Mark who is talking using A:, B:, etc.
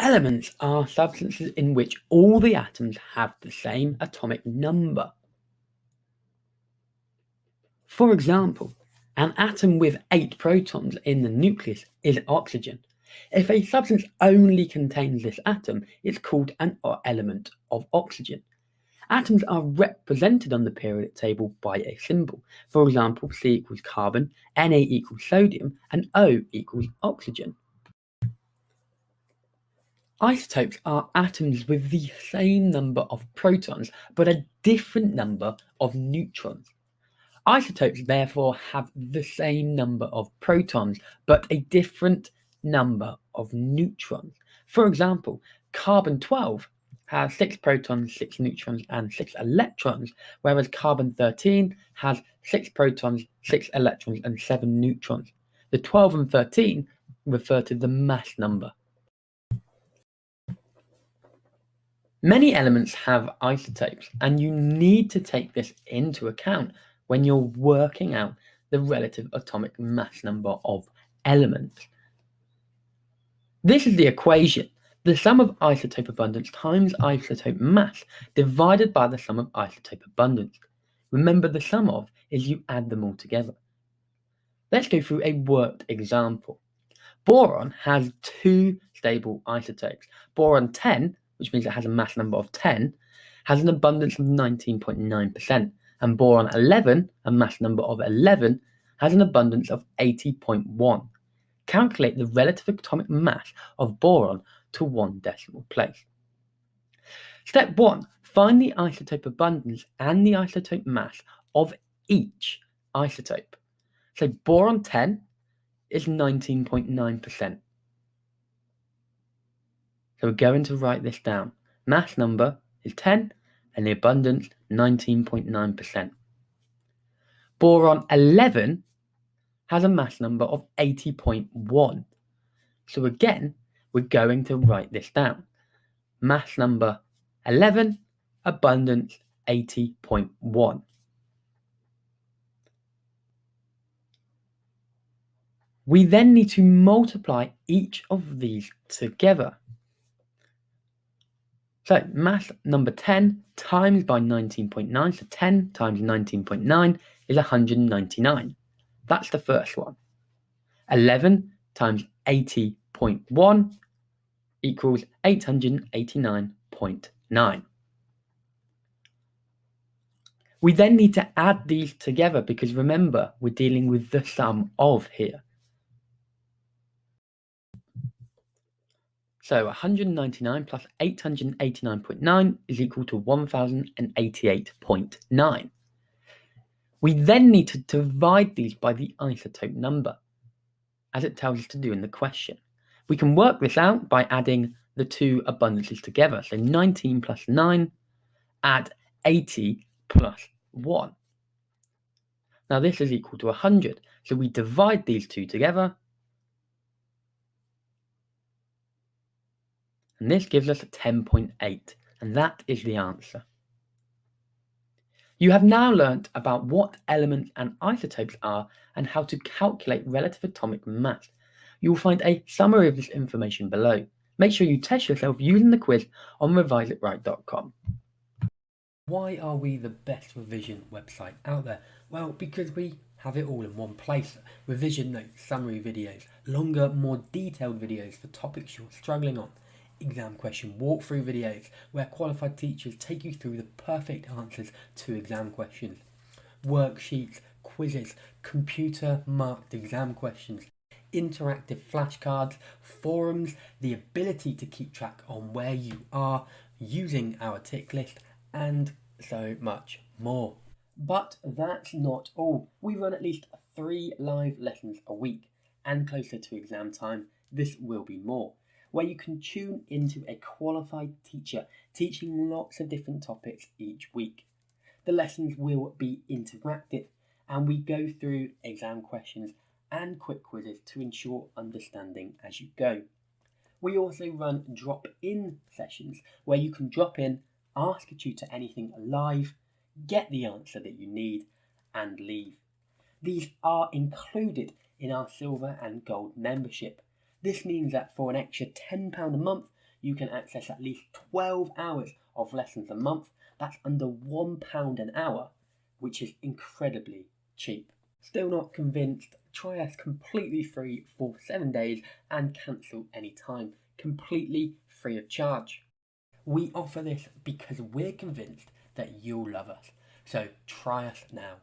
A: Elements are substances in which all the atoms have the same atomic number. For example, an atom with 8 protons in the nucleus is oxygen. If a substance only contains this atom, it's called an element of oxygen. Atoms are represented on the periodic table by a symbol. For example, C equals carbon, Na equals sodium, and O equals oxygen. Isotopes are atoms with the same number of protons, but a different number of neutrons. Isotopes therefore have the same number of protons, but a different number of neutrons. For example, carbon-12 has 6 protons, 6 neutrons, and 6 electrons, whereas carbon-13 has 6 protons, 6 electrons, and 7 neutrons. The 12 and 13 refer to the mass number. Many elements have isotopes, and you need to take this into account when you're working out the relative atomic mass number of elements. This is the equation: the sum of isotope abundance times isotope mass divided by the sum of isotope abundance. Remember, the sum of is you add them all together. Let's go through a worked example. Boron has 2 stable isotopes. Boron 10, which means it has a mass number of 10, has an abundance of 19.9%, and boron 11, a mass number of 11, has an abundance of 80.1. Calculate the relative atomic mass of boron to 1 decimal place. Step 1. Find the isotope abundance and the isotope mass of each isotope. So boron 10 is 19.9%. So we're going to write this down. Mass number is 10 and the abundance 19.9%. Boron 11 has a mass number of 80.1. So again, we're going to write this down. Mass number 11, abundance 80.1. We then need to multiply each of these together. So mass number 10 times by 19.9, so 10 times 19.9 is 199. That's the first one. 11 times 80.1 equals 889.9. We then need to add these together because remember, we're dealing with the sum of here. So 199 plus 889.9 is equal to 1088.9. We then need to divide these by the isotope number, as it tells us to do in the question. We can work this out by adding the 2 abundances together. So 19 plus 9, add 80 plus 1. Now this is equal to 100. So we divide these 2 together. And this gives us 10.8. And that is the answer. You have now learnt about what elements and isotopes are and how to calculate relative atomic mass. You will find a summary of this information below. Make sure you test yourself using the quiz on reviseitright.com. Why are we the best revision website out there? Well, because we have it all in one place. Revision notes, summary videos, longer, more detailed videos for topics you're struggling on. Exam question walkthrough videos where qualified teachers take you through the perfect answers to exam questions. Worksheets, quizzes, computer marked exam questions, interactive flashcards, forums, the ability to keep track on where you are using our tick list, and so much more. But that's not all. We run at least 3 live lessons a week, and closer to exam time, this will be more, where you can tune into a qualified teacher teaching lots of different topics each week. The lessons will be interactive, and we go through exam questions and quick quizzes to ensure understanding as you go. We also run drop-in sessions where you can drop in, ask a tutor anything live, get the answer that you need, and leave. These are included in our silver and gold membership. This means that for an extra £10 a month, you can access at least 12 hours of lessons a month. That's under £1 an hour, which is incredibly cheap. Still not convinced? Try us completely free for 7 days and cancel anytime, completely free of charge. We offer this because we're convinced that you'll love us. So try us now.